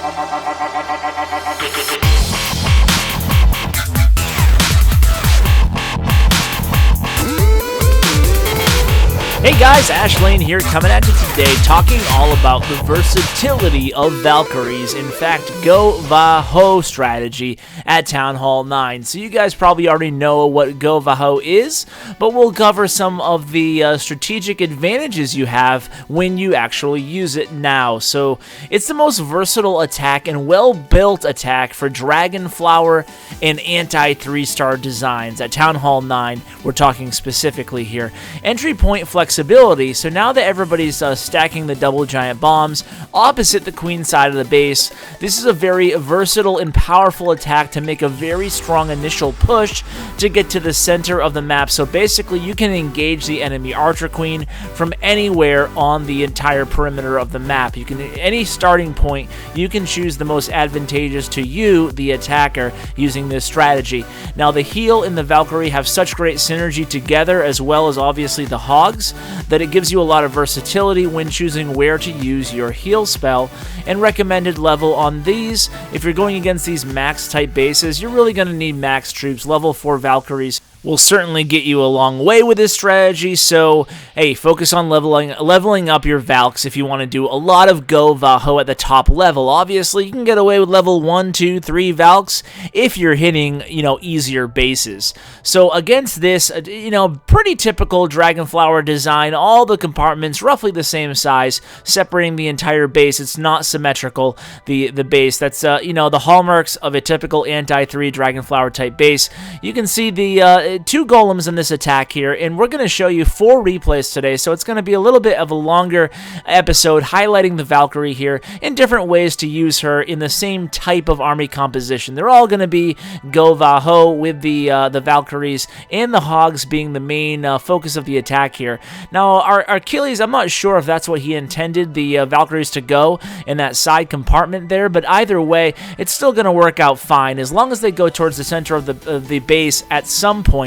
Hey guys, Ash Lane here, coming at you today talking all about the versatility of Valkyries. In fact, GoVaHo strategy at Town Hall 9. So you guys probably already know what GoVaHo is, but we'll cover some of the strategic advantages you have when you actually use it now. So it's the most versatile attack and well-built attack for Dragonflower and anti-3-star designs. At Town Hall 9, we're talking specifically here. Entry point flexibility, so now that everybody's stacking the double giant bombs opposite the queen side of the base, this is a very versatile and powerful attack to make a very strong initial push to get to the center of the map. So basically you can engage the enemy archer queen from anywhere on the entire perimeter of the map. You can, any starting point, you can choose the most advantageous to you, the attacker, using this strategy. Now the heal and the Valkyrie have such great synergy together, as well as obviously the hogs, that it gives you a lot of versatility when choosing where to use your heal spell. And recommended level on these, if you're going against these max type bases, you're really going to need max troops. Level 4 Valkyries will certainly get you a long way with this strategy, so hey, focus on leveling up your Valks if you want to do a lot of GoVaHo at the top level. Obviously, you can get away with level 1, 2, 3 Valks if you're hitting, easier bases. So against this, pretty typical Dragonflower design, all the compartments roughly the same size, separating the entire base. It's not symmetrical, the base. That's, the hallmarks of a typical anti-3 Dragonflower type base. You can see the 2 golems in this attack here, and we're going to show you 4 replays today, so it's going to be a little bit of a longer episode highlighting the Valkyrie here and different ways to use her in the same type of army composition. They're all going to be GoVaHo, with the Valkyries and the hogs being the main focus of the attack here. Now our Achilles, I'm not sure if that's what he intended the Valkyries to go in that side compartment there, but either way it's still going to work out fine as long as they go towards the center of the base at some point.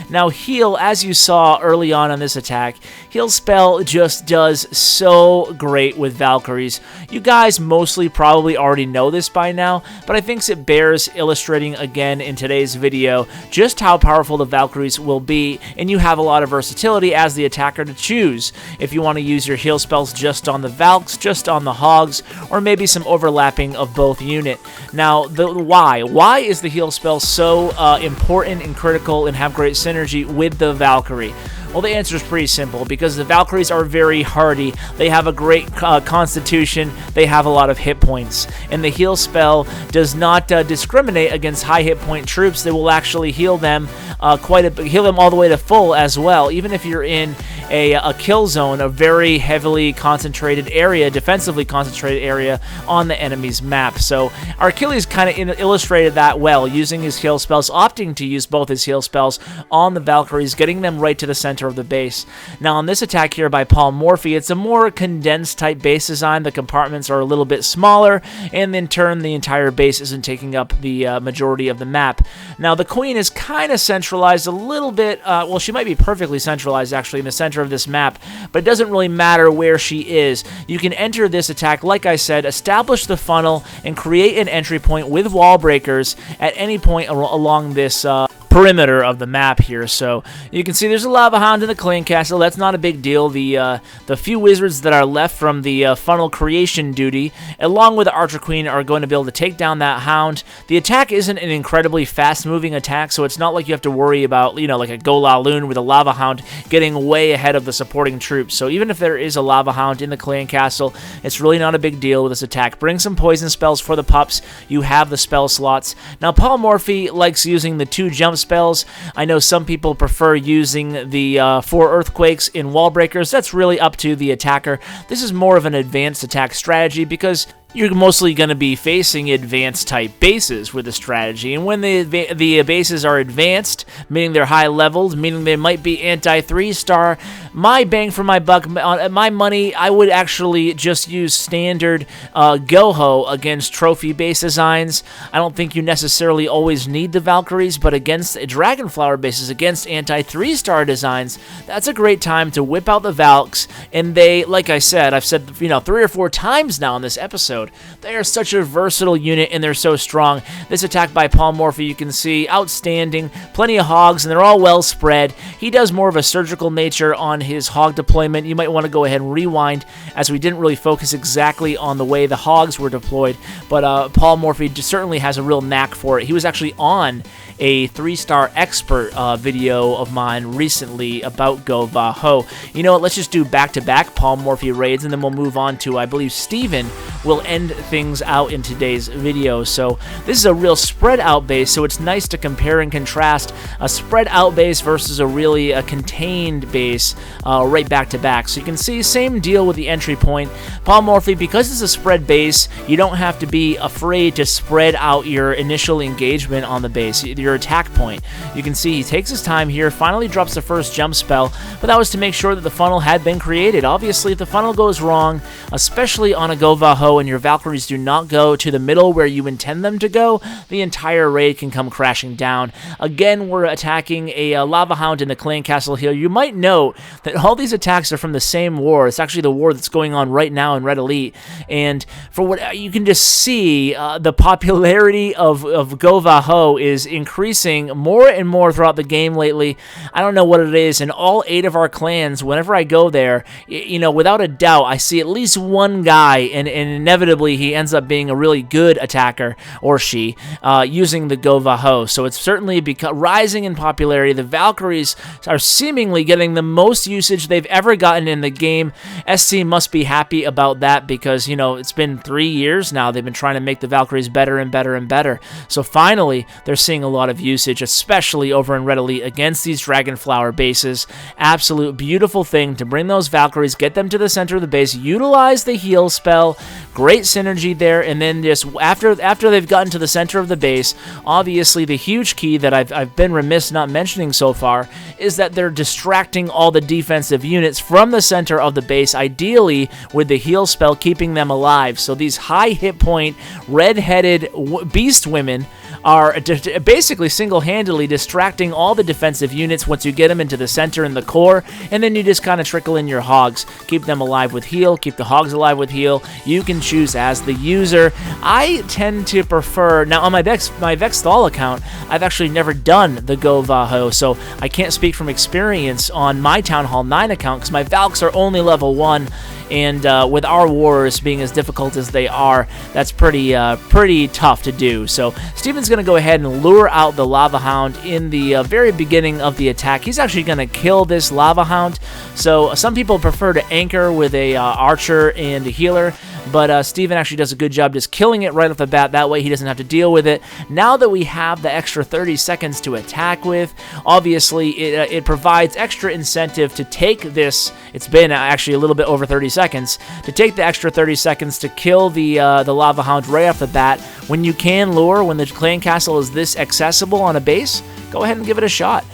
Now heal, as you saw early on this attack, heal spell just does so great with Valkyries. You guys mostly probably already know this by now, but I think it bears illustrating again in today's video just how powerful the Valkyries will be, and you have a lot of versatility as the attacker to choose if you want to use your heal spells just on the Valks, just on the hogs, or maybe some overlapping of both unit. Now why is the heal spell so important and critical and have great synergy with the Valkyrie? Well, the answer is pretty simple, because the Valkyries are very hardy. They have a great constitution. They have a lot of hit points. And the heal spell does not discriminate against high hit point troops. They will actually heal them heal them all the way to full as well, even if you're in a kill zone, a very heavily concentrated area, defensively concentrated area on the enemy's map. So our Achilles kind of illustrated that well, using his heal spells, opting to use both his heal spells on the Valkyries, getting them right to the center of the base. Now on this attack here by Paul Morphy, it's a more condensed type base design. The compartments are a little bit smaller, and in turn the entire base isn't taking up the majority of the map. Now the queen is kind of centralized a little bit, well, she might be perfectly centralized actually in the center of this map, but it doesn't really matter where she is. You can enter this attack, like I said, establish the funnel and create an entry point with wall breakers at any point along this perimeter of the map here. So you can see there's a lava hound in the clan castle. That's not a big deal. The few wizards that are left from the funnel creation duty, along with the archer queen, are going to be able to take down that hound. The attack isn't an incredibly fast moving attack, so it's not like you have to worry about, like a Golaloon with a lava hound getting way ahead of the supporting troops. So even if there is a lava hound in the clan castle, it's really not a big deal with this attack. Bring some poison spells for the pups. You have the spell slots. Now Paul Morphy likes using the 2 jump spells. I know some people prefer using the 4 earthquakes in wall breakers. That's really up to the attacker. This is more of an advanced attack strategy because you're mostly going to be facing advanced type bases with the strategy, and when the bases are advanced, meaning they're high leveled, meaning they might be anti 3-star, my bang for my buck, my money, I would actually just use standard GoVaHo against trophy base designs. I don't think you necessarily always need the Valkyries, but against Dragonflower bases, against anti 3-star designs, that's a great time to whip out the Valks. And they, like I said, I've said 3 or 4 times now in this episode, episode. They are such a versatile unit, and they're so strong. This attack by Polymorphy, you can see, outstanding. Plenty of hogs, and they're all well spread. He does more of a surgical nature on his hog deployment. You might want to go ahead and rewind, as we didn't really focus exactly on the way the hogs were deployed, but Polymorphy certainly has a real knack for it. He was actually on a 3-star expert video of mine recently about GoVaHo. You know what, let's just do back-to-back Polymorphy raids, and then we'll move on to, I believe, Steven will end things out in today's video. So this is a real spread-out base, so it's nice to compare and contrast a spread-out base versus a contained base right back-to-back. So you can see, same deal with the entry point. Polymorphy, because it's a spread base, you don't have to be afraid to spread out your initial engagement on the base, your attack point. You can see he takes his time here, finally drops the first jump spell, but that was to make sure that the funnel had been created. Obviously, if the funnel goes wrong, especially on a GoVaHo, and your Valkyries do not go to the middle where you intend them to go, the entire raid can come crashing down. Again, we're attacking a Lava Hound in the Clan Castle here. You might note that all these attacks are from the same war. It's actually the war that's going on right now in Red Elite, and for what you can just see, the popularity of GoVaHo is increasing more and more throughout the game lately. I don't know what it is. In all 8 of our clans, whenever I go there, you know, without a doubt, I see at least one guy, and inevitably he ends up being a really good attacker, or she, using the GoVaHo. So it's certainly rising in popularity. The Valkyries are seemingly getting the most usage they've ever gotten in the game. SC must be happy about that, because, you know, it's been 3 years now they've been trying to make the Valkyries better and better and better. So finally, they're seeing a lot of usage, especially over in Red Elite against these Dragonflower bases. Absolute beautiful thing to bring those Valkyries, get them to the center of the base, utilize the heal spell, great synergy there, and then just after they've gotten to the center of the base, obviously the huge key that I've been remiss not mentioning so far is that they're distracting all the defensive units from the center of the base, ideally with the heal spell keeping them alive. So these high hit point, red-headed beast women are basically single-handedly distracting all the defensive units once you get them into the center and the core, and then you just kind of trickle in your hogs. Keep them alive with heal, keep the hogs alive with heal. You can choose as the user. I tend to prefer, now on my Vexthal account, I've actually never done the GoVaHo, so I can't speak from experience on my Town Hall 9 account, because my Valks are only level 1, and with our wars being as difficult as they are, that's pretty tough to do. So Steven's going to go ahead and lure out the Lava Hound in the very beginning of the attack. He's actually going to kill this Lava Hound. So some people prefer to anchor with a archer and a healer, but Steven actually does a good job just killing it right off the bat. That way he doesn't have to deal with it. Now that we have the extra 30 seconds to attack with, obviously it provides extra incentive to take this. It's been actually a little bit over 30 seconds to take the extra 30 seconds to kill the Lava Hound right off the bat. When you can lure, when the clan castle is this accessible on a base, go ahead and give it a shot.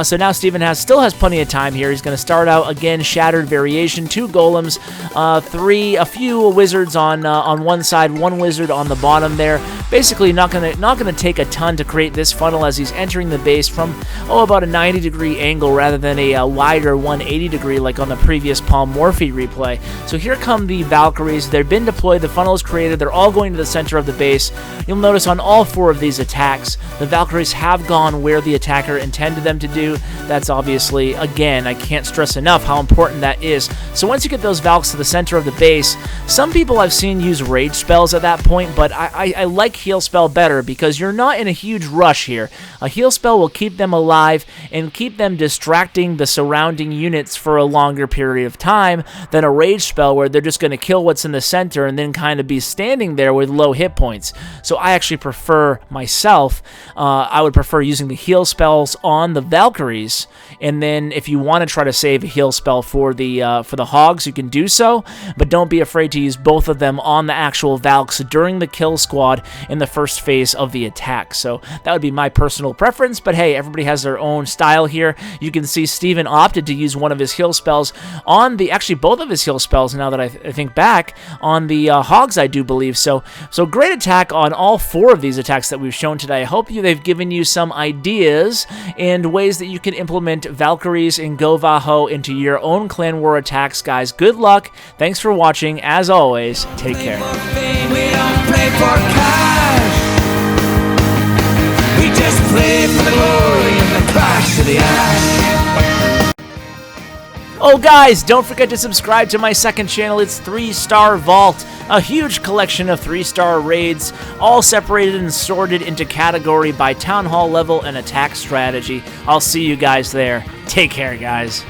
So now Steven still has plenty of time here. He's going to start out again, Shattered Variation, 2 golems, a few wizards on one side, 1 wizard on the bottom there. Basically, not gonna take a ton to create this funnel as he's entering the base from about a 90-degree angle rather than a wider 180-degree like on the previous Polymorphy replay. So here come the Valkyries. They've been deployed. The funnel is created. They're all going to the center of the base. You'll notice on all 4 of these attacks, the Valkyries have gone where the attacker intended them to do. That's obviously, again, I can't stress enough how important that is. So once you get those Valks to the center of the base, some people I've seen use rage spells at that point, but I like heal spell better because you're not in a huge rush here. A heal spell will keep them alive and keep them distracting the surrounding units for a longer period of time than a rage spell where they're just going to kill what's in the center and then kind of be standing there with low hit points. So I actually prefer myself, I would prefer using the heal spells on the Valkyries, and then if you want to try to save a heal spell for the hogs, you can do so, but don't be afraid to use both of them on the actual Valks during the kill squad in the first phase of the attack. So that would be my personal preference, but hey, everybody has their own style here. You can see Steven opted to use one of his heal spells on actually both of his heal spells, now that I think back, on the hogs, I do believe. So great attack on all 4 of these attacks that we've shown today. I hope they've given you some ideas and ways that you can implement Valkyries and GoVaHo into your own clan war attacks, guys. Good luck. Thanks for watching. As always, take care. play for cash. We just play for the glory and the clash of the ash. Oh guys, don't forget to subscribe to my second channel. It's 3-Star Vault, a huge collection of 3-star raids, all separated and sorted into category by town hall level and attack strategy. I'll see you guys there. Take care, guys.